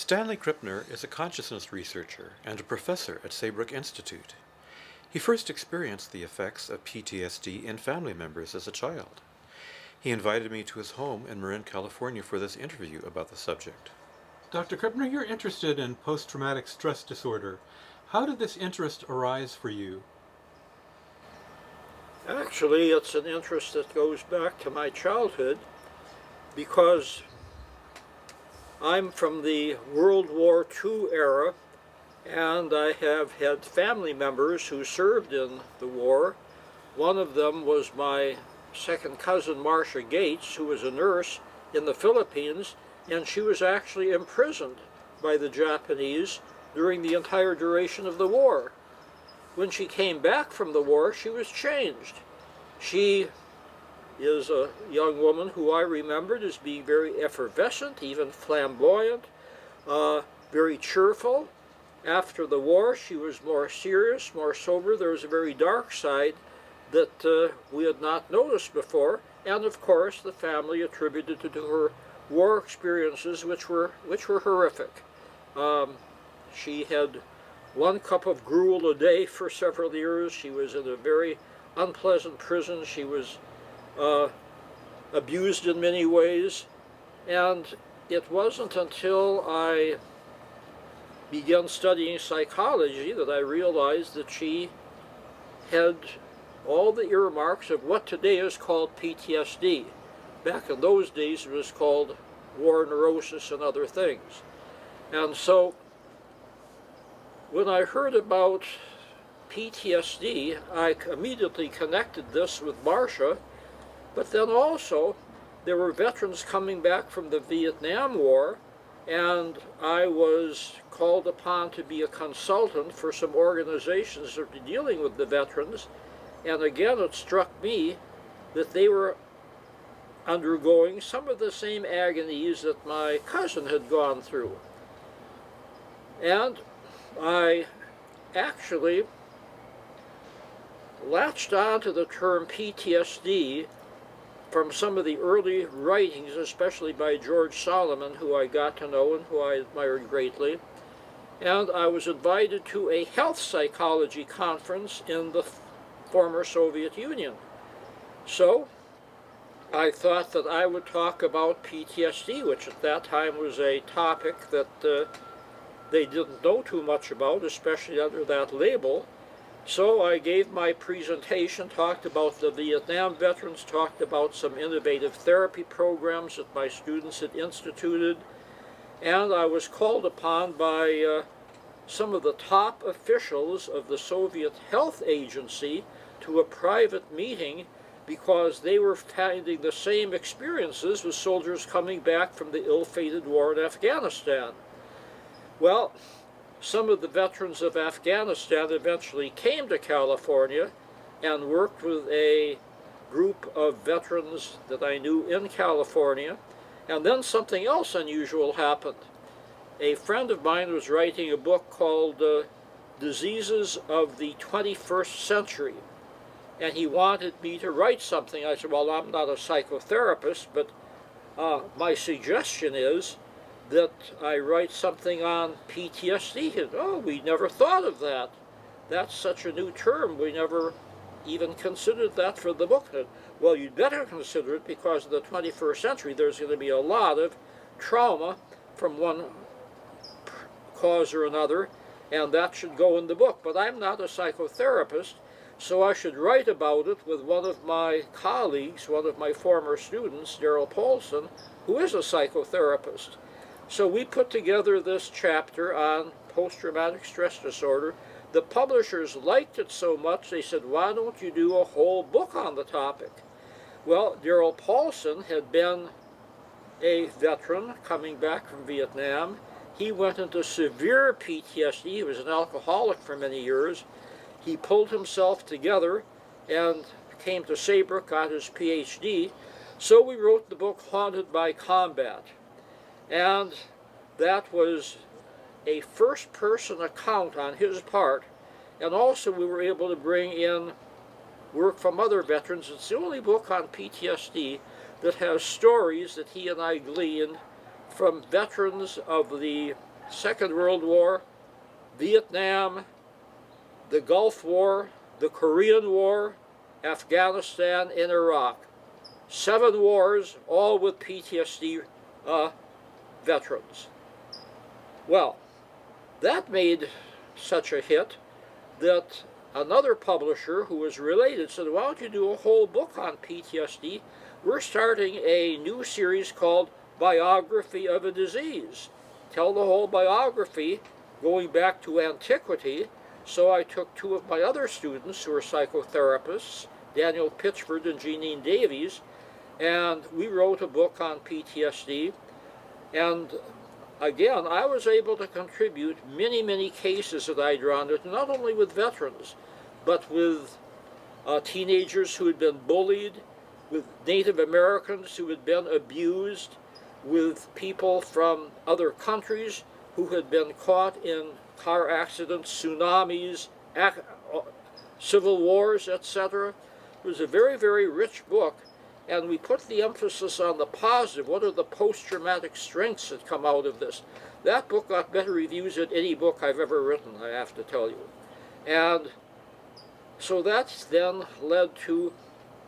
Stanley Krippner is a consciousness researcher and a professor at Saybrook Institute. He first experienced the effects of PTSD in family members as a child. He invited me to his home in Marin, California for this interview about the subject. Dr. Krippner, you're interested in post-traumatic stress disorder. How did this interest arise for you? Actually, it's an interest that goes back to my childhood because I'm from the World War II era, and I have had family members who served in the war. One of them was my second cousin, Marcia Gates, who was a nurse in the Philippines, and she was actually imprisoned by the Japanese during the entire duration of the war. When she came back from the war, she was changed. She is a young woman who I remembered as being very effervescent, even flamboyant, very cheerful. After the war, she was more serious, more sober. There was a very dark side that we had not noticed before, and of course the family attributed it to her war experiences, which were horrific. She had 1 cup of gruel a day for several years. She was in a very unpleasant prison. She was abused in many ways, and it wasn't until I began studying psychology that I realized that she had all the earmarks of what today is called PTSD. Back in those days it was called war neurosis and other things. And so when I heard about PTSD, I immediately connected this with Marcia, but then also there were veterans coming back from the Vietnam War, and I was called upon to be a consultant for some organizations that were dealing with the veterans, and again it struck me that they were undergoing some of the same agonies that my cousin had gone through. And I actually latched on to the term PTSD from some of the early writings, especially by George Solomon, who I got to know and who I admired greatly. And I was invited to a health psychology conference in the former Soviet Union. So I thought that I would talk about PTSD, which at that time was a topic that they didn't know too much about, especially under that label. So I gave my presentation, talked about the Vietnam veterans, talked about some innovative therapy programs that my students had instituted, and I was called upon by some of the top officials of the Soviet Health Agency to a private meeting because they were finding the same experiences with soldiers coming back from the ill-fated war in Afghanistan. Well, some of the veterans of Afghanistan eventually came to California and worked with a group of veterans that I knew in California. And then something else unusual happened. A friend of mine was writing a book called Diseases of the 21st Century. And he wanted me to write something. I said, well, I'm not a psychotherapist, but my suggestion is that I write something on PTSD. And, oh, we never thought of that. That's such a new term. We never even considered that for the book. And, well, you'd better consider it because in the 21st century there's going to be a lot of trauma from one cause or another, and that should go in the book. But I'm not a psychotherapist, so I should write about it with one of my colleagues, one of my former students, Daryl Paulson, who is a psychotherapist. So we put together this chapter on post-traumatic stress disorder. The publishers liked it so much, they said, why don't you do a whole book on the topic? Well, Daryl Paulson had been a veteran coming back from Vietnam. He went into severe PTSD. He was an alcoholic for many years. He pulled himself together and came to Saybrook, got his Ph.D. So we wrote the book Haunted by Combat. And that was a first-person account on his part, and also we were able to bring in work from other veterans. It's the only book on PTSD that has stories that he and I gleaned from veterans of the Second World War, Vietnam, the Gulf War, the Korean War, Afghanistan, and Iraq. 7 wars, all with PTSD veterans. Well, that made such a hit that another publisher who was related said, why don't you do a whole book on PTSD? We're starting a new series called Biography of a Disease. Tell the whole biography going back to antiquity. So I took 2 of my other students who are psychotherapists, Daniel Pitchford and Jeanine Davies, and we wrote a book on PTSD. And again, I was able to contribute many cases that I'd run into, not only with veterans, but with teenagers who had been bullied, with Native Americans who had been abused, with people from other countries who had been caught in car accidents, tsunamis, civil wars, etc. It was a very rich book, and we put the emphasis on the positive. What are the post-traumatic strengths that come out of this? That book got better reviews than any book I've ever written, I have to tell you. And so that's then led to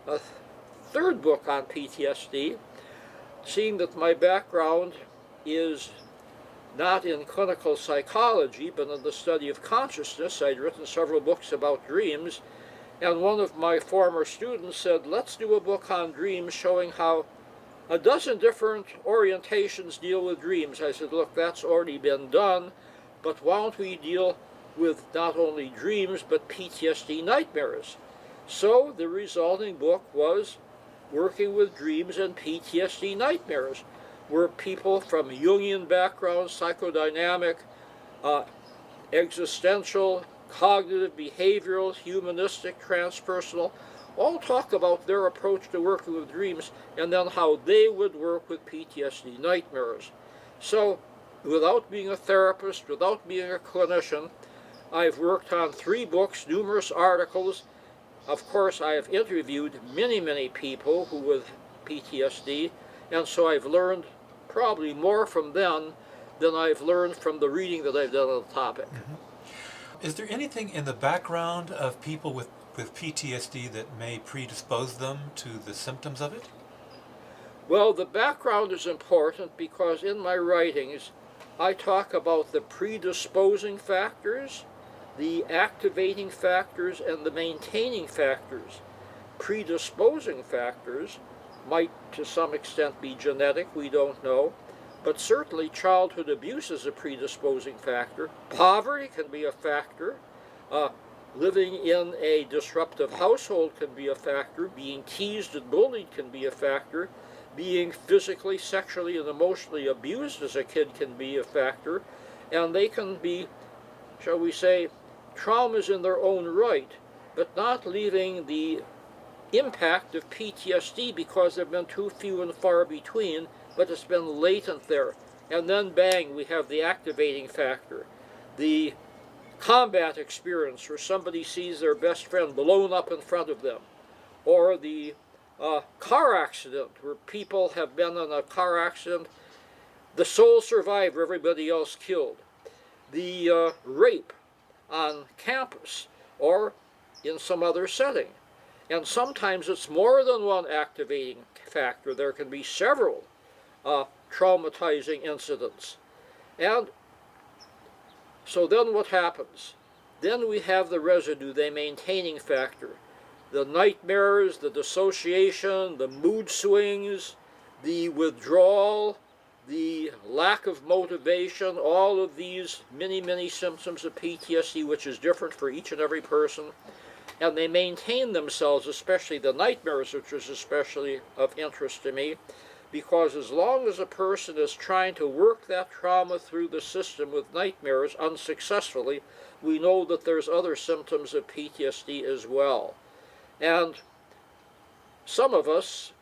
a 3rd book on PTSD, seeing that my background is not in clinical psychology, but in the study of consciousness. I'd written several books about dreams, and one of my former students said, let's do a book on dreams showing how a dozen different orientations deal with dreams. I said, look, that's already been done, but why don't we deal with not only dreams, but PTSD nightmares? So the resulting book was Working with Dreams and PTSD Nightmares, where people from Jungian backgrounds, psychodynamic, existential, cognitive, behavioral, humanistic, transpersonal, all talk about their approach to working with dreams and then how they would work with PTSD nightmares. So, without being a therapist, without being a clinician, I've worked on 3 books, numerous articles. Of course, I have interviewed many people who with PTSD, and so I've learned probably more from them than I've learned from the reading that I've done on the topic. Mm-hmm. Is there anything in the background of people with PTSD that may predispose them to the symptoms of it? Well, the background is important because in my writings I talk about the predisposing factors, the activating factors, and the maintaining factors. Predisposing factors might to some extent be genetic, we don't know, but certainly childhood abuse is a predisposing factor. Poverty can be a factor. Living in a disruptive household can be a factor. Being teased and bullied can be a factor. Being physically, sexually, and emotionally abused as a kid can be a factor. And they can be, shall we say, traumas in their own right, but not leaving the impact of PTSD because they've been too few and far between, but it's been latent there. And then bang, we have the activating factor. The combat experience where somebody sees their best friend blown up in front of them, or the car accident where people have been in a car accident, the sole survivor, everybody else killed. The rape on campus or in some other setting. And sometimes it's more than one activating factor. There can be several traumatizing incidents. And so then what happens? Then we have the residue, the maintaining factor. The nightmares, the dissociation, the mood swings, the withdrawal, the lack of motivation, all of these many symptoms of PTSD, which is different for each and every person. And they maintain themselves, especially the nightmares, which is especially of interest to me, because as long as a person is trying to work that trauma through the system with nightmares unsuccessfully, we know that there's other symptoms of PTSD as well. And some of us,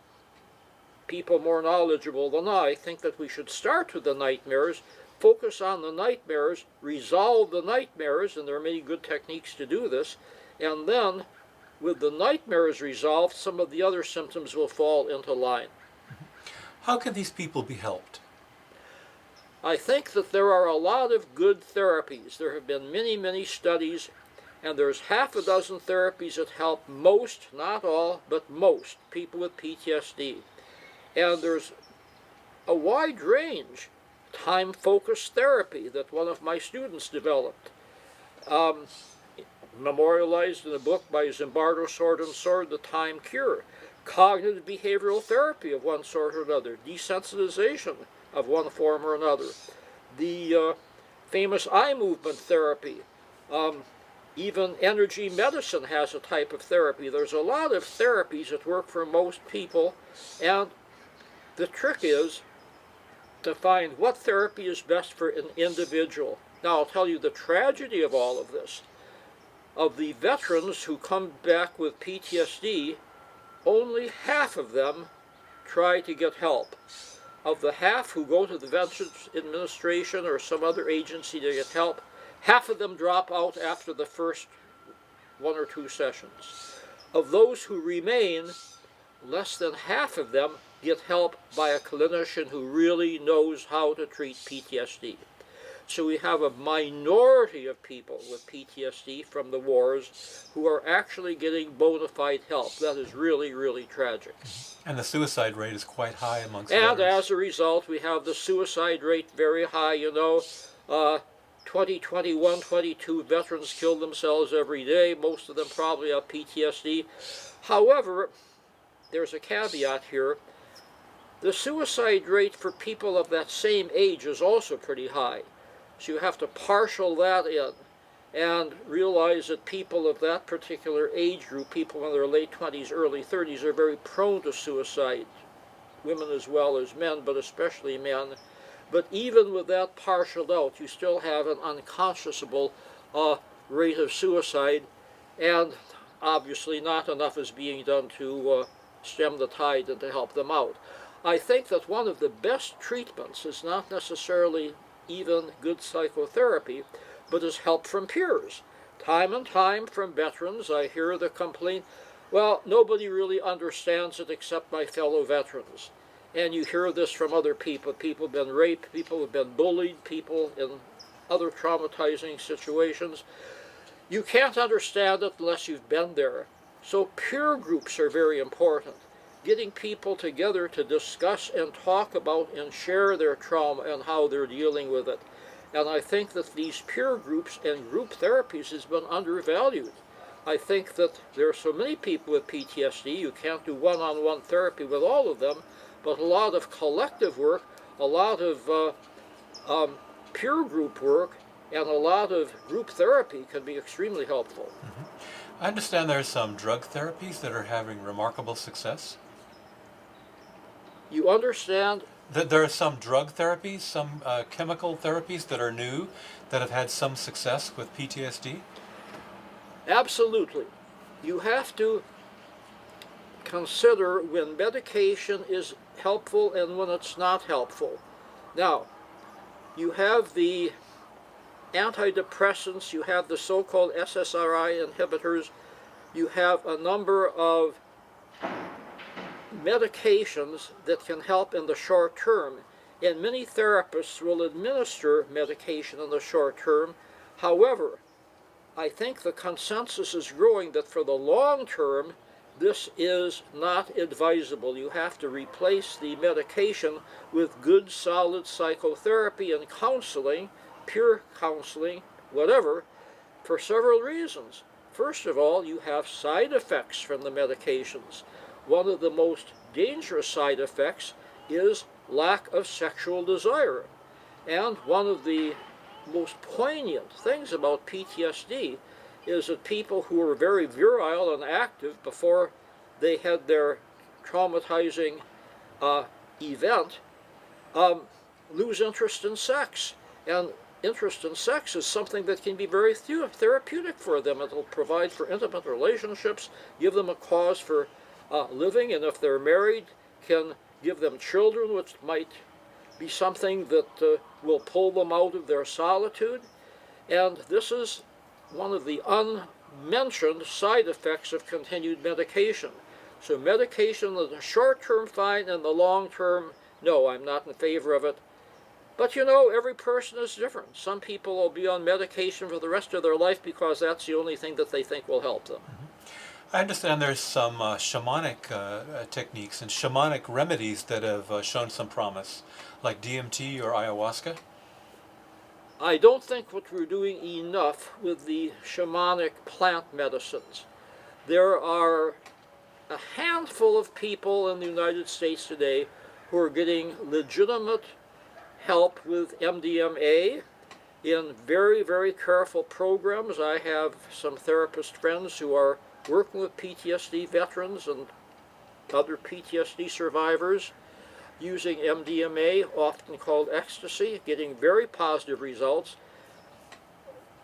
people more knowledgeable than I, think that we should start with the nightmares, focus on the nightmares, resolve the nightmares, and there are many good techniques to do this, and then with the nightmares resolved, some of the other symptoms will fall into line. How can these people be helped? I think that there are a lot of good therapies. There have been many, many studies, and there's half a dozen therapies that help most, not all, but most people with PTSD. And there's a wide range. Time-focused therapy that one of my students developed, memorialized in a book by Zimbardo, Sword and Sword, The Time Cure. Cognitive behavioral therapy of one sort or another, desensitization of one form or another, the famous eye movement therapy, even energy medicine has a type of therapy. There's a lot of therapies that work for most people, and the trick is to find what therapy is best for an individual. Now, I'll tell you the tragedy of all of this. Of the veterans who come back with PTSD, only half of them try to get help. Of the half who go to the Veterans Administration or some other agency to get help, half of them drop out after the first 1 or 2 sessions. Of those who remain, less than half of them get help by a clinician who really knows how to treat PTSD. So we have a minority of people with PTSD from the wars who are actually getting bona fide help. That is really, really tragic. And the suicide rate is quite high amongst And veterans. as a result, we have the suicide rate very high. 20, 21, 22 veterans kill themselves every day. Most of them probably have PTSD. However, there's a caveat here. The suicide rate for people of that same age is also pretty high. So you have to partial that in and realize that people of that particular age group, people in their late 20s, early 30s, are very prone to suicide. Women as well as men, but especially men. But even with that partialed out, you still have an unconscionable rate of suicide, and obviously not enough is being done to stem the tide and to help them out. I think that one of the best treatments is not necessarily even good psychotherapy, but is help from peers. Time and time from veterans, I hear the complaint, well, nobody really understands it except my fellow veterans. And you hear this from other people. People have been raped, people have been bullied, people in other traumatizing situations. You can't understand it unless you've been there. So peer groups are very important. Getting people together to discuss and talk about and share their trauma and how they're dealing with it. And I think that these peer groups and group therapies has been undervalued. I think that there are so many people with PTSD, you can't do one-on-one therapy with all of them, but a lot of collective work, a lot of peer group work, and a lot of group therapy can be extremely helpful. I understand there's some drug therapies that are having remarkable success. You understand? That there are some drug therapies, some chemical therapies that are new that have had some success with PTSD? Absolutely. You have to consider when medication is helpful and when it's not helpful. Now, you have the antidepressants, you have the so-called SSRI inhibitors, you have a number of medications that can help in the short term, and many therapists will administer medication in the short term. However, I think the consensus is growing that for the long term, this is not advisable. You have to replace the medication with good, solid psychotherapy and counseling, peer counseling, whatever, for several reasons. First of all, you have side effects from the medications. One of the most dangerous side effects is lack of sexual desire. And one of the most poignant things about PTSD is that people who were very virile and active before they had their traumatizing event lose interest in sex. And interest in sex is something that can be very therapeutic for them. It will provide for intimate relationships, give them a cause for living, and if they're married, can give them children, which might be something that will pull them out of their solitude. And this is one of the unmentioned side effects of continued medication. So medication in the short term, fine, and the long term, no, I'm not in favor of it. But you know, every person is different. Some people will be on medication for the rest of their life because that's the only thing that they think will help them. I understand there's some shamanic techniques and shamanic remedies that have shown some promise, like DMT or ayahuasca. I don't think what we're doing enough with the shamanic plant medicines. There are a handful of people in the United States today who are getting legitimate help with MDMA in very, very careful programs. I have some therapist friends who are working with PTSD veterans and other PTSD survivors using MDMA, often called ecstasy, getting very positive results.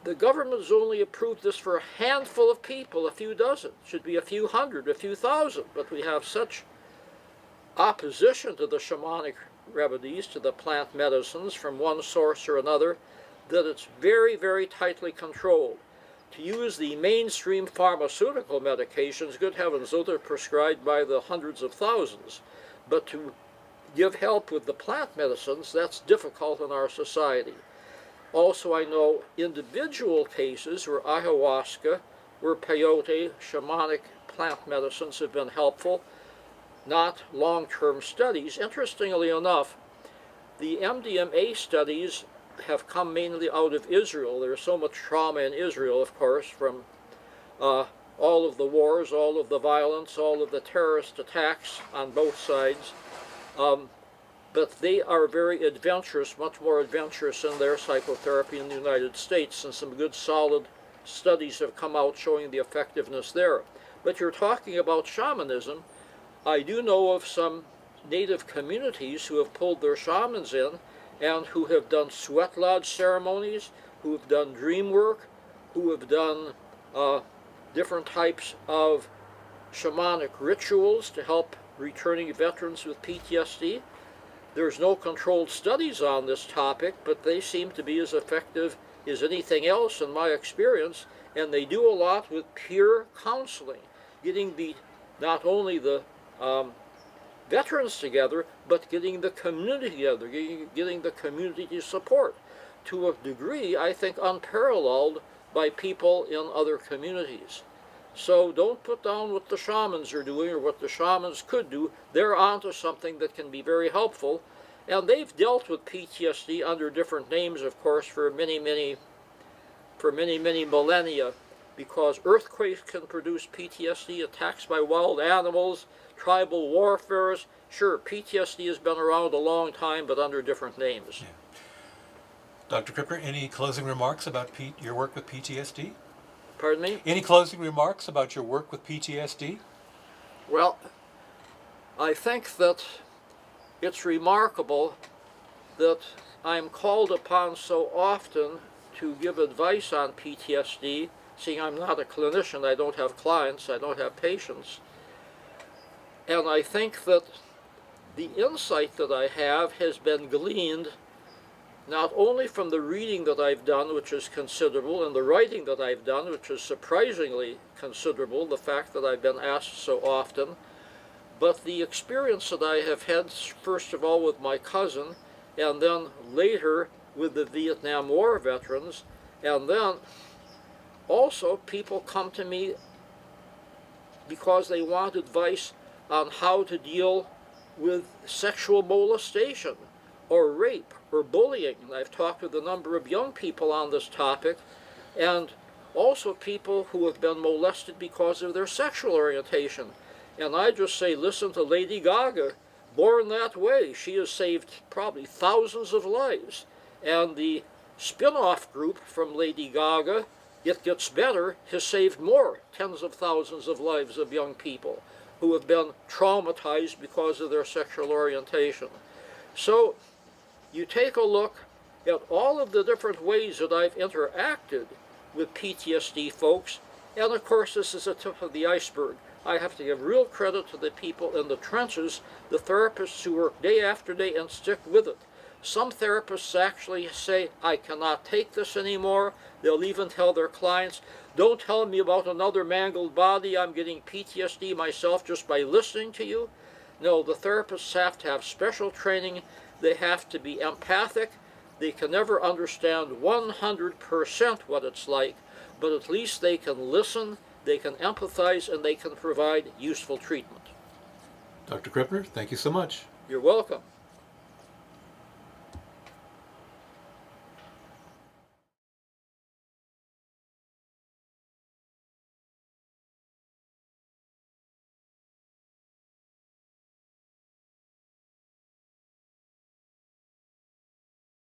The government has only approved this for a handful of people, a few dozen. It should be a few hundred, a few thousand, but we have such opposition to the shamanic remedies, to the plant medicines from one source or another, that it's very, very tightly controlled. To use the mainstream pharmaceutical medications, good heavens, those are prescribed by the hundreds of thousands. But to give help with the plant medicines, that's difficult in our society. Also, I know individual cases where ayahuasca, where peyote, shamanic plant medicines have been helpful, not long-term studies. Interestingly enough, the MDMA studies have come mainly out of Israel. There's so much trauma in Israel, of course, from all of the wars, all of the violence, all of the terrorist attacks on both sides. But they are very adventurous, much more adventurous in their psychotherapy in the United States, and some good solid studies have come out showing the effectiveness there. But you're talking about shamanism. I do know of some native communities who have pulled their shamans in and who have done sweat lodge ceremonies, who have done dream work, who have done different types of shamanic rituals to help returning veterans with PTSD. There's no controlled studies on this topic, but they seem to be as effective as anything else in my experience, and they do a lot with peer counseling, getting not only the veterans together, but getting the community together, getting the community support to a degree, I think, unparalleled by people in other communities. So don't put down what the shamans are doing or what the shamans could do. They're onto something that can be very helpful. And they've dealt with PTSD under different names, of course, for many, many millennia, because earthquakes can produce PTSD, attacks by wild animals, tribal warfares. Sure, PTSD has been around a long time, but under different names. Yeah. Dr. Krippner, any closing remarks about your work with PTSD? Pardon me? Any closing remarks about your work with PTSD? Well, I think that it's remarkable that I'm called upon so often to give advice on PTSD, seeing I'm not a clinician, I don't have clients, I don't have patients. And I think that the insight that I have has been gleaned not only from the reading that I've done, which is considerable, and the writing that I've done, which is surprisingly considerable, the fact that I've been asked so often, but the experience that I have had, first of all, with my cousin, and then later with the Vietnam War veterans, and then also people come to me because they want advice on how to deal with sexual molestation or rape or bullying. And I've talked with a number of young people on this topic, and also people who have been molested because of their sexual orientation. And I just say, listen to Lady Gaga, Born That Way. She has saved probably thousands of lives. And the spin-off group from Lady Gaga, It Gets Better, has saved more, tens of thousands of lives of young people who have been traumatized because of their sexual orientation. So you take a look at all of the different ways that I've interacted with PTSD folks, and of course this is the tip of the iceberg. I have to give real credit to the people in the trenches, the therapists who work day after day and stick with it. Some therapists actually say, I cannot take this anymore. They'll even tell their clients, don't tell me about another mangled body. I'm getting PTSD myself just by listening to you. No, the therapists have to have special training. They have to be empathic. They can never understand 100% what it's like, but at least they can listen, they can empathize, and they can provide useful treatment. Dr. Krippner, thank you so much. You're welcome.